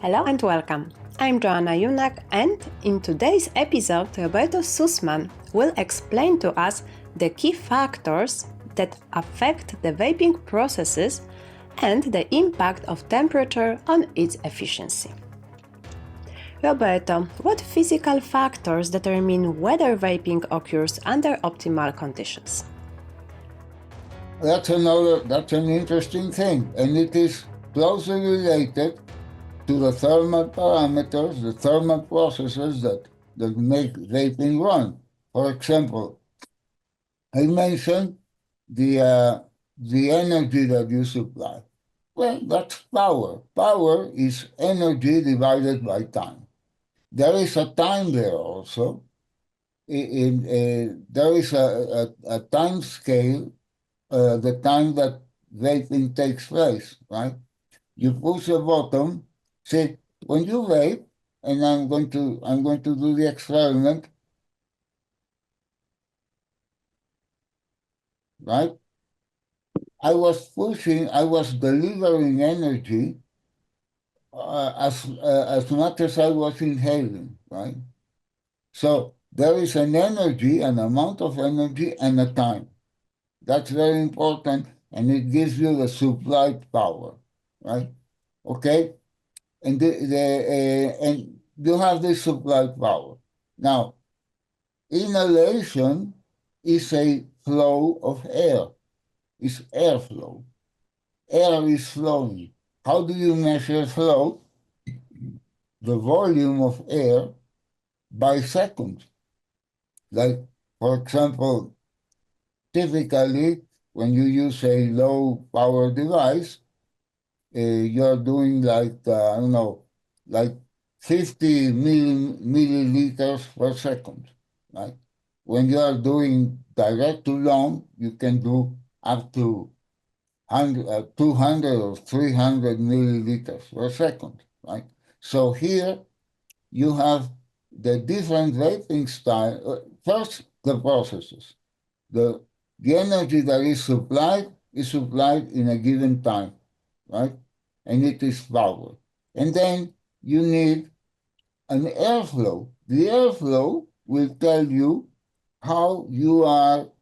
Hello and welcome. I'm Joanna Junak, and in today's episode, Roberto Sussman will explain to us the key factors that affect the vaping processes and the impact of temperature on its efficiency. Roberto, what physical factors determine whether vaping occurs under optimal conditions? That's an interesting thing, and it is closely related to the thermal parameters, the thermal processes that make vaping run. For example, I mentioned the energy that you supply. Well, that's power. Power is energy divided by time. There is a time there also. There is a time scale, the time that vaping takes place, right? You push a button. See, when you vape, and I'm going to do the experiment, right? I was delivering energy as much as I was inhaling, right? So there is an energy, an amount of energy, and a time. That's very important, and it gives you the supplied power, right? Okay, and and you have this supplied power. Now, inhalation is a flow of air. It's airflow. Air is flowing. How do you measure flow? The volume of air by second. Like, for example, typically, when you use a low power device, you're doing like, I don't know, like 50 milliliters per second, right? When you are doing direct to lung, you can do up to 200 or 300 milliliters per second, right? So here you have the different vaping style. First, the processes. The energy that is supplied in a given time, right? And it is power. And then you need an airflow. The airflow will tell you how you are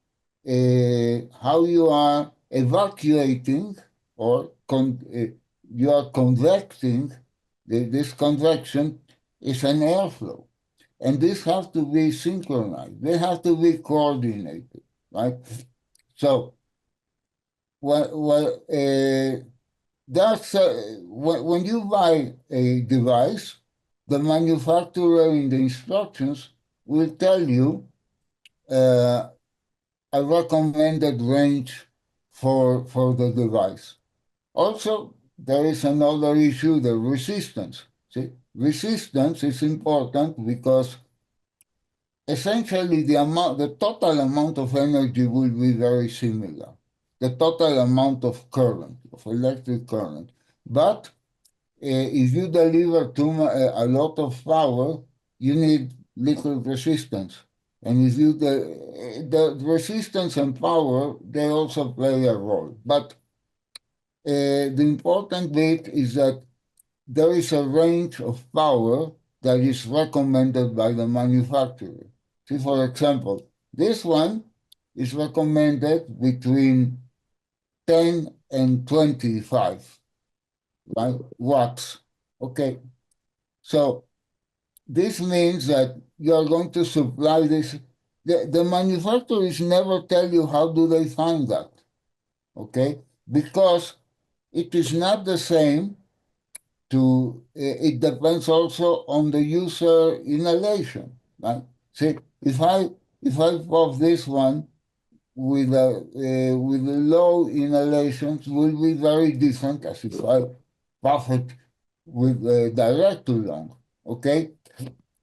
evacuating or you are convecting. This convection is an airflow. And this has to be synchronized. They have to be coordinated, right? So, when you buy a device, the manufacturer in the instructions will tell you a recommended range for the device. Also, there is another issue, the resistance. See, resistance is important because essentially the total amount of energy will be very similar. The total amount of current, of electric current. But if you deliver a lot of power, you need little resistance. And if the resistance and power, they also play a role. But the important bit is that there is a range of power that is recommended by the manufacturer. See, for example, this one is recommended between 10 and 25, right, watts. Okay, so this means that you are going to supply this. The manufacturers never tell you how do they find that, okay, because it is not the same it depends also on the user inhalation, right? See, if I puff this one with the low inhalations will be very different as if I puff it with direct to lung, okay?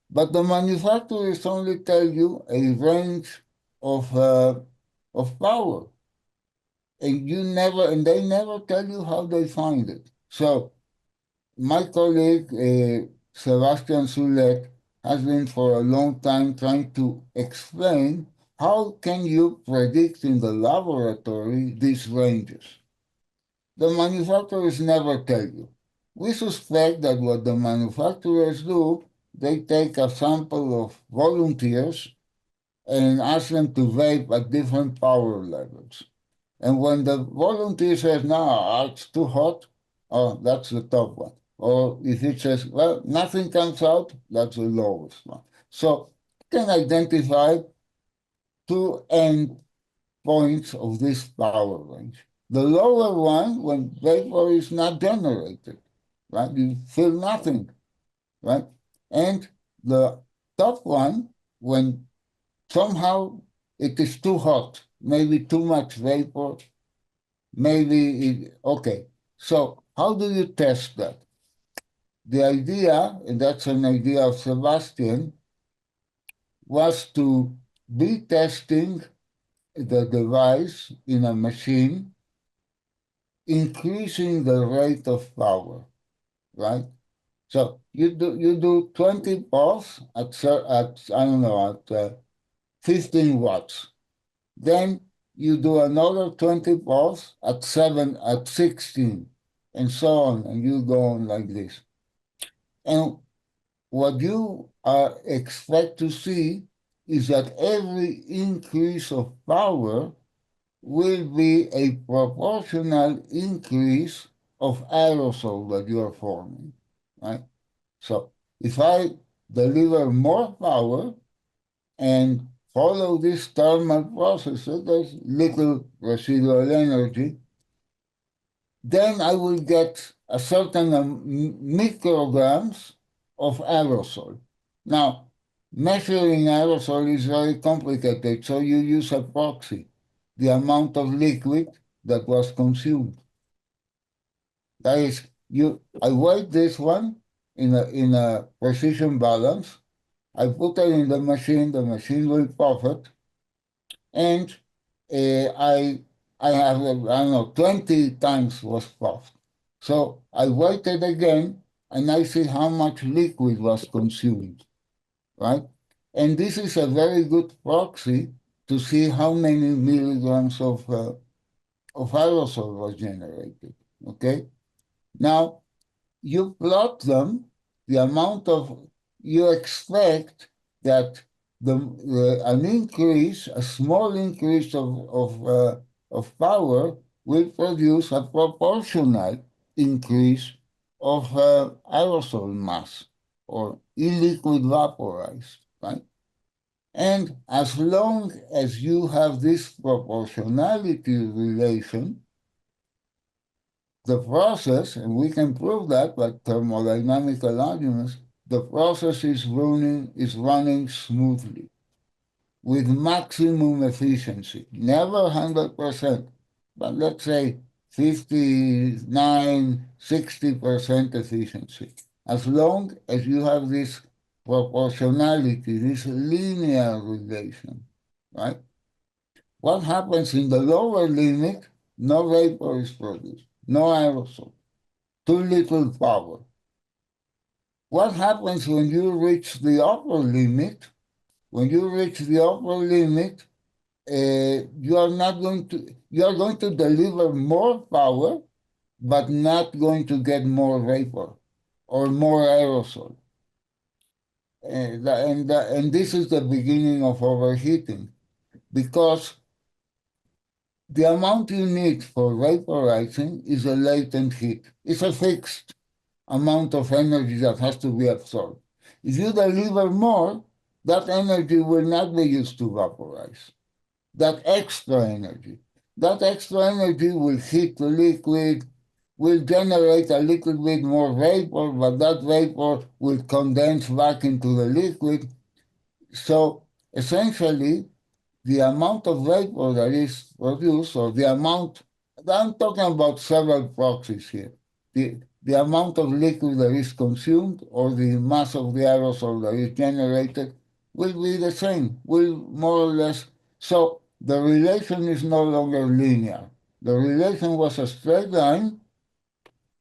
But the manufacturers only tell you a range of power, and they never tell you how they find it. So my colleague, Sebastian Sulet, has been for a long time trying to explain how can you predict in the laboratory these ranges. The manufacturers never tell you. we suspect that what the manufacturers do, they take a sample of volunteers and ask them to vape at different power levels. And when the volunteer says, no, it's too hot, oh, that's the top one. Or if it says, well, nothing comes out, that's the lowest one. So you can identify two end points of this power range. The lower one, when vapor is not generated, right? You feel nothing, right? And the top one, when somehow it is too hot, maybe too much vapor, okay. So how do you test that? The idea, and that's an idea of Sebastian, was to be testing the device in a machine, increasing the rate of power, right? So you do 20 pulse at I don't know at 15 watts. Then you do another 20 pulse at 16, and so on, and you go on like this. And what you expect to see is that every increase of power will be a proportional increase of aerosol that you are forming, right? So if I deliver more power and follow this thermal process, so there's little residual energy, then I will get a certain micrograms of aerosol. Now, measuring aerosol is very complicated, so you use a proxy, the amount of liquid that was consumed. That is, I weigh this one in a precision balance. I put it in the machine will puff it, and I have, I don't know, 20 times was puffed. So I waited again, and I see how much liquid was consumed, right? And this is a very good proxy to see how many milligrams of aerosol was generated, okay? Now, you plot them, the amount of, you expect that an increase, a small increase of power will produce a proportional increase of aerosol mass or e-liquid vaporized, right? And as long as you have this proportionality relation, the process, and we can prove that by thermodynamical arguments, the process is running smoothly with maximum efficiency, never 100%, but let's say 59, 60% efficiency. As long as you have this proportionality, this linear relation, right? What happens in the lower limit? No vapor is produced, no aerosol, too little power. What happens when you reach the upper limit? When you reach the upper limit, you are going to deliver more power, but not going to get more vapor or more aerosol. And this is the beginning of overheating, because the amount you need for vaporizing is a latent heat. It's a fixed amount of energy that has to be absorbed. If you deliver more, that energy will not be used to vaporize. That extra energy. That extra energy will heat the liquid, will generate a little bit more vapor, but that vapor will condense back into the liquid. So essentially, the amount of vapor that is produced, or the amount, I'm talking about several proxies here. The amount of liquid that is consumed or the mass of the aerosol that is generated will be the same, will more or less. So the relation is no longer linear. The relation was a straight line,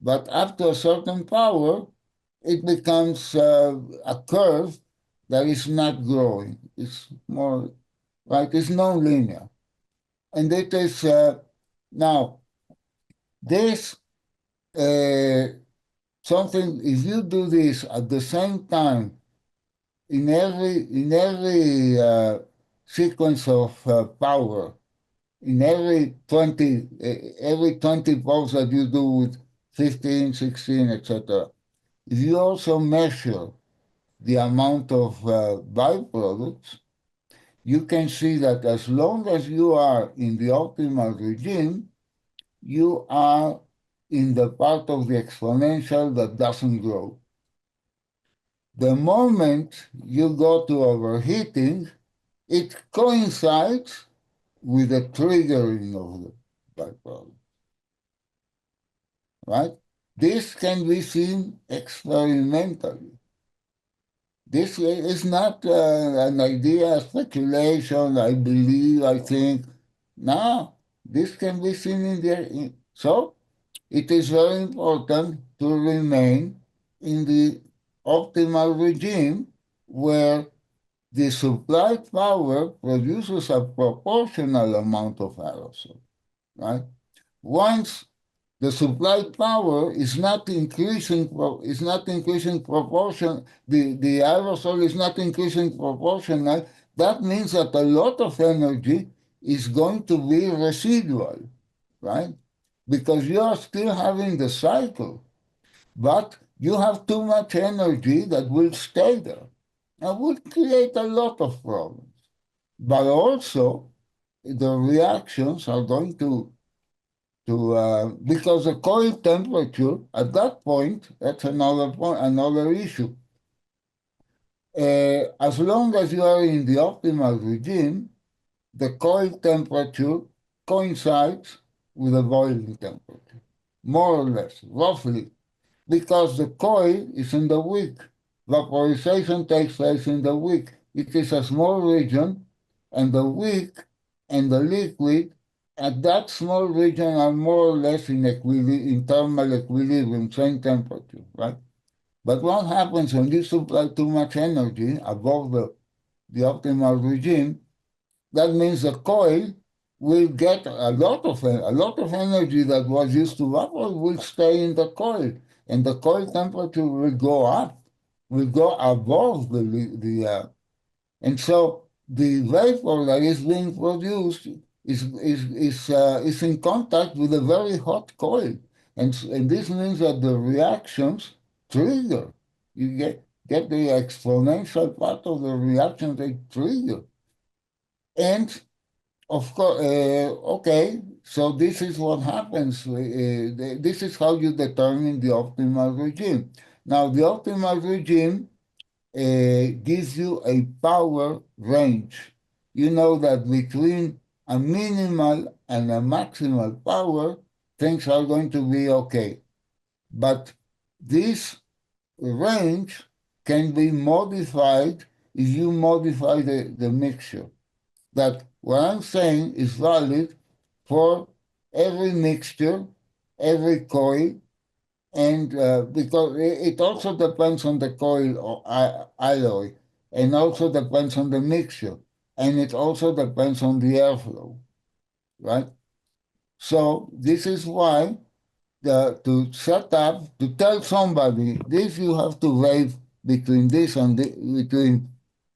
but up to a certain power, it becomes a curve that is not growing. It's more, right? It's non-linear. And it is, now, this, uh, something, if you do this at the same time in every sequence of power, in every 20 volts that you do with 15, 16, etc., if you also measure the amount of byproducts, you can see that as long as you are in the optimal regime, you are in the part of the exponential that doesn't grow. The moment you go to overheating, it coincides with the triggering of the byproduct, right? This can be seen experimentally. This is not an idea, speculation, I believe, I think. No, this can be seen in there. So it is very important to remain in the optimal regime where the supplied power produces a proportional amount of aerosol, right? Once the supplied power is not increasing proportion, the aerosol is not increasing proportional, that means that a lot of energy is going to be residual, right? Because you are still having the cycle, but you have too much energy that will stay there and will create a lot of problems. But also, the reactions are going to because the coil temperature at that point, that's another point, another issue. As long as you are in the optimal regime, the coil temperature coincides with the boiling temperature, more or less, roughly, because the coil is in the wick. Vaporization takes place in the wick. It is a small region, and the wick and the liquid at that small region are more or less in thermal equilibrium, same temperature, right? But what happens when you supply too much energy above the optimal regime? That means the coil will get a lot of energy that was used to vapor will stay in the coil, and the coil temperature will go up, will go above and so the vapor that is being produced is in contact with a very hot coil, and this means that the reactions trigger. You get the exponential part of the reaction they trigger, and of course, okay, so this is what happens. This is how you determine the optimal regime. Now, the optimal regime gives you a power range. You know that between a minimal and a maximal power, things are going to be okay. But this range can be modified if you modify the mixture. That what I'm saying is valid for every mixture, every coil, and because it also depends on the coil or alloy, and also depends on the mixture, and it also depends on the airflow, right? So this is why to set up, to tell somebody this, you have to vape between this and between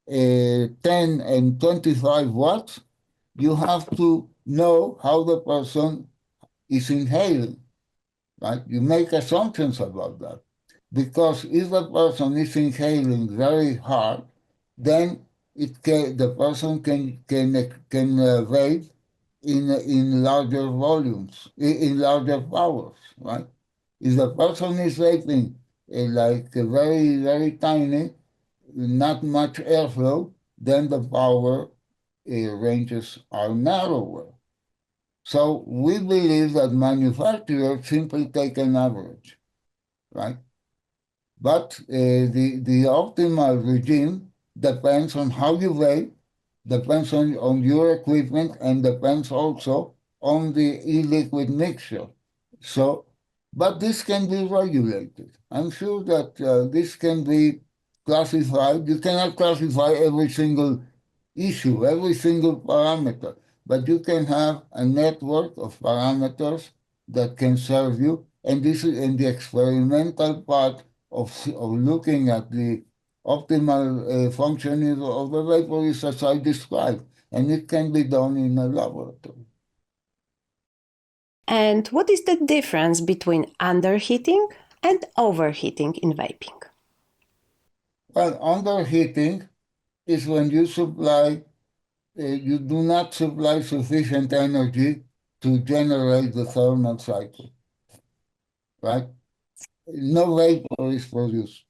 10 and 25 watts. You have to know how the person is inhaling, right? You make assumptions about that. Because if the person is inhaling very hard, then the person can vape in larger volumes, in larger powers, right? If the person is vaping like very, very tiny, not much airflow, then the power ranges are narrower. So we believe that manufacturers simply take an average, right? But the optimal regime depends on how you vape, depends on your equipment, and depends also on the e-liquid mixture. So, but this can be regulated. I'm sure that this can be classified. You cannot classify every single issue, every single parameter, but you can have a network of parameters that can serve you, And this is in the experimental part of looking at the optimal functioning of the vapor is as I described, and it can be done in a laboratory. And what is the difference between underheating and overheating in vaping? Well, underheating is when you do not supply sufficient energy to generate the thermal cycle, right? No vapor is produced.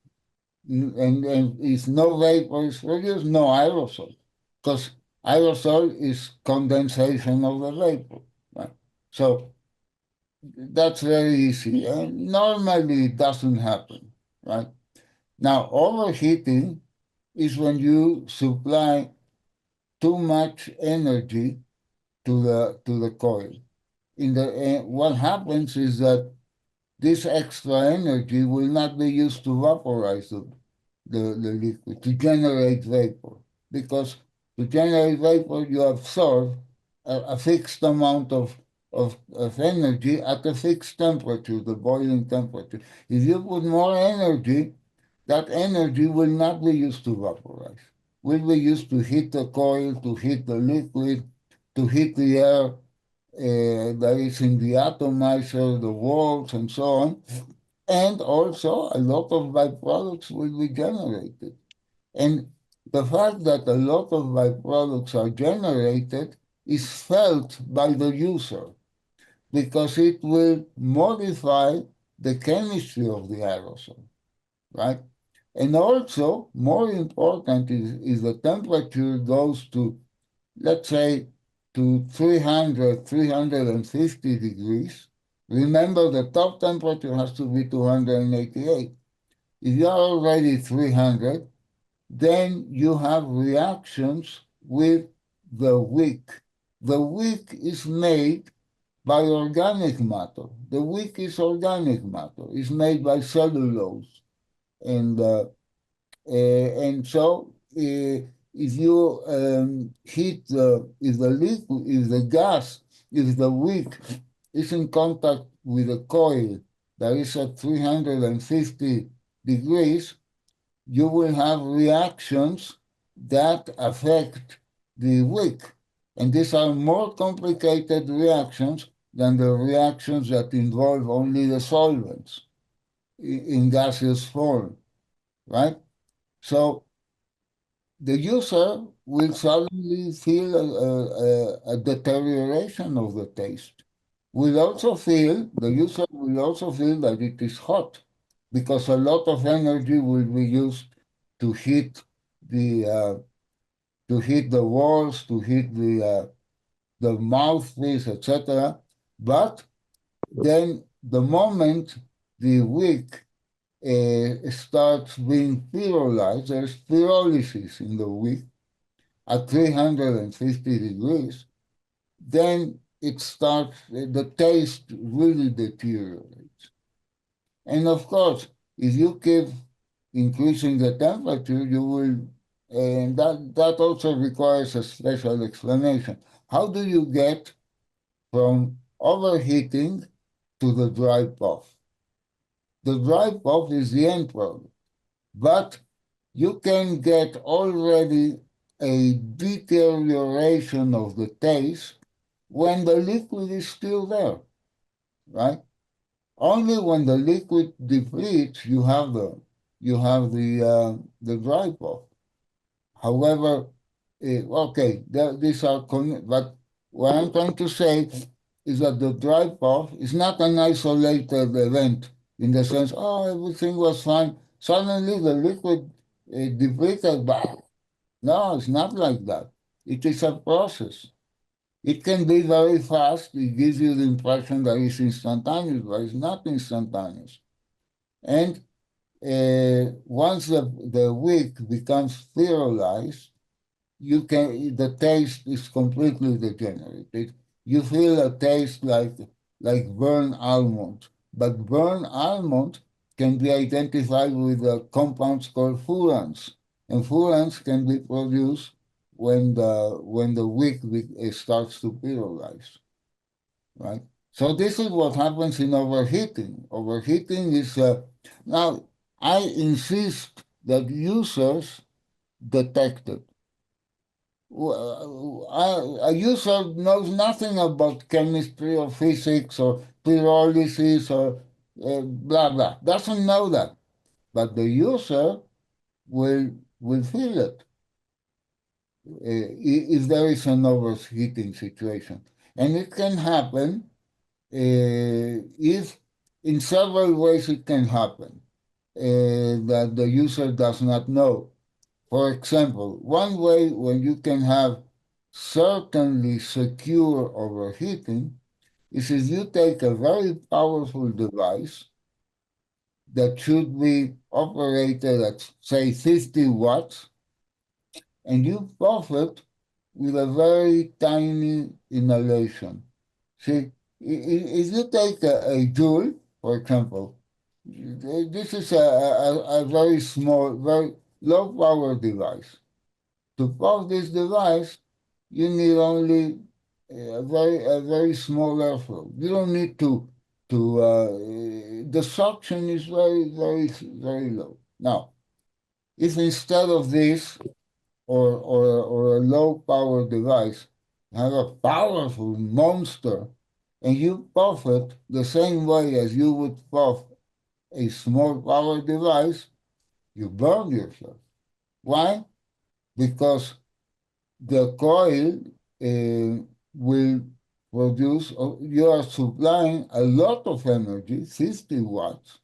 And if no vapor is produced, no aerosol, because aerosol is condensation of the vapor, right? So that's very easy. And normally it doesn't happen, right? Now, overheating is when you supply too much energy to the coil. What happens is that this extra energy will not be used to vaporize the liquid, to generate vapor. Because to generate vapor, you absorb a fixed amount of energy at a fixed temperature, the boiling temperature. If you put more energy, that energy will not be used to vaporize. Will be used to heat the coil, to heat the liquid, to heat the air that is in the atomizer, the walls, and so on. And also, a lot of byproducts will be generated. And the fact that a lot of byproducts are generated is felt by the user because it will modify the chemistry of the aerosol, right? And also, more important is the temperature goes to, let's say, to 300, 350 degrees. Remember, the top temperature has to be 288. If you are already 300, then you have reactions with the wick. The wick is made by organic matter. The wick is organic matter. It's made by cellulose. And so if you heat if the gas, if the wick is in contact with a coil that is at 350 degrees, you will have reactions that affect the wick. And these are more complicated reactions than the reactions that involve only the solvents in gaseous form, right? So the user will suddenly feel a deterioration of the taste. The user will also feel that it is hot because a lot of energy will be used to heat the walls, to heat the mouthpiece, etc. But then the moment the wick starts being pyrolized, there's pyrolysis in the wick at 350 degrees, then the taste really deteriorates. And of course, if you keep increasing the temperature, you will, and that also requires a special explanation. How do you get from overheating to the dry puff? The dry puff is the end product, but you can get already a deterioration of the taste when the liquid is still there, right? Only when the liquid depletes you have the dry puff. However, okay, these are but what I'm trying to say is that the dry puff is not an isolated event in the sense, oh, everything was fine. Suddenly the liquid depleted, but no, it's not like that. It is a process. It can be very fast. It gives you the impression that it's instantaneous, but it's not instantaneous. And once the wick becomes sterilized, the taste is completely degenerated. You feel a taste like burnt almond, but burnt almond can be identified with compounds called furans, and furans can be produced when the wick starts to pyrolyze, right? So this is what happens in overheating. Overheating is, now I insist that users detect it. A user knows nothing about chemistry or physics or pyrolysis or blah blah. Doesn't know that, but the user will feel it if there is an overheating situation, and it can happen if in several ways it can happen that the user does not know. For example, one way when you can have certainly secure overheating is if you take a very powerful device that should be operated at, say, 50 watts, and you puff it with a very tiny inhalation. See, if you take a joule, for example, this is a very small, very low power device. To puff this device, you need only a very small airflow. You don't need the suction is very low. Now, if instead of this or a low power device have a powerful monster and you puff it the same way as you would puff a small power device, you burn yourself. Why? Because the coil will produce, you are supplying a lot of energy, 50 watts,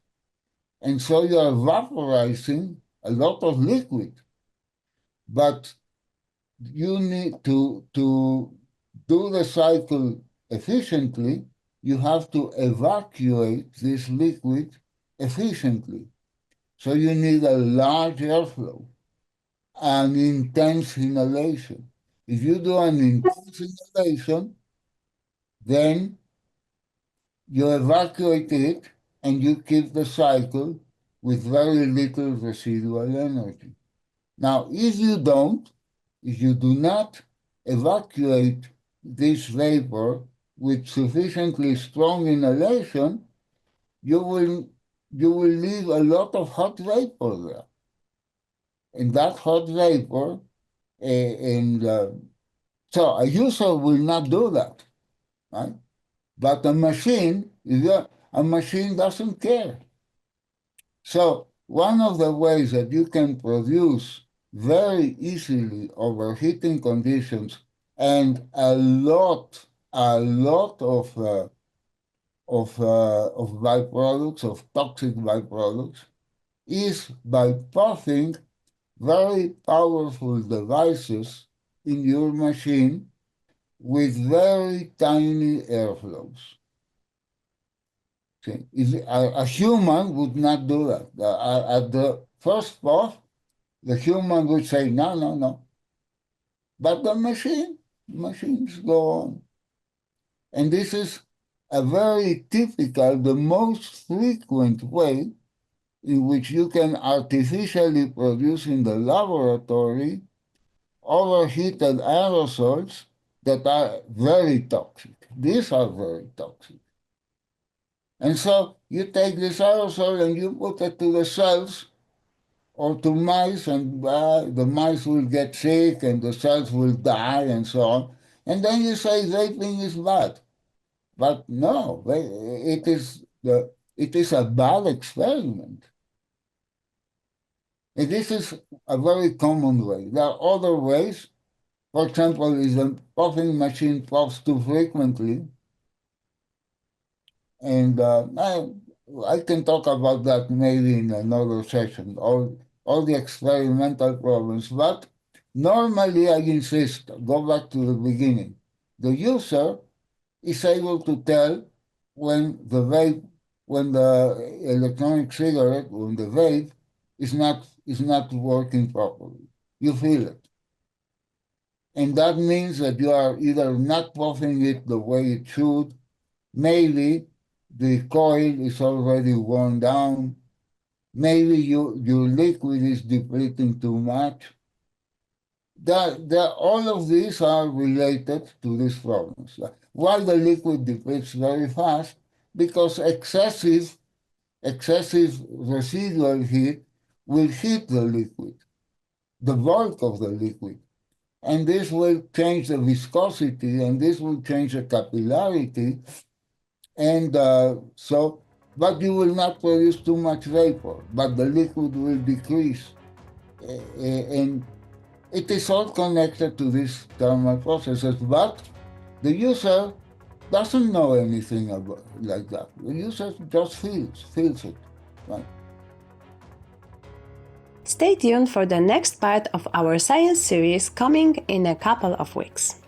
and so you are vaporizing a lot of liquid. But you need to do the cycle efficiently, you have to evacuate this liquid efficiently. So you need a large airflow, an intense inhalation. If you do an intense inhalation, then you evacuate it and you keep the cycle with very little residual energy. Now, if you do not evacuate this vapor with sufficiently strong inhalation, you will leave a lot of hot vapor there. And that hot vapor, so a user will not do that, right? But a machine doesn't care. So one of the ways that you can produce very easily overheating conditions and a lot of byproducts, of toxic byproducts, is by puffing very powerful devices in your machine with very tiny airflows. Okay? A human would not do that. At the first puff, the human would say, no, no, no. But the machines go on. And this is a very typical, the most frequent way in which you can artificially produce in the laboratory overheated aerosols that are very toxic. These are very toxic. And so you take this aerosol and you put it to the cells or to mice, and the mice will get sick and the cells will die and so on. And then you say vaping is bad. But no, it is a bad experiment. And this is a very common way. There are other ways. For example, if the puffing machine puffs too frequently, and I can talk about that maybe in another session, all the experimental problems. But normally, I insist, go back to the beginning. The user is able to tell when when the electronic cigarette, when the vape is not working properly. You feel it. And that means that you are either not puffing it the way it should, maybe the coil is already worn down, maybe your liquid is depleting too much. All of these are related to these problems. Why the liquid depletes very fast? Because excessive residual heat will heat the liquid, the bulk of the liquid. And this will change the viscosity, and this will change the capillarity. And but you will not produce too much vapor, but the liquid will decrease. And it is all connected to these thermal processes, but the user doesn't know anything about like that. The user just feels it, right? Stay tuned for the next part of our science series coming in a couple of weeks.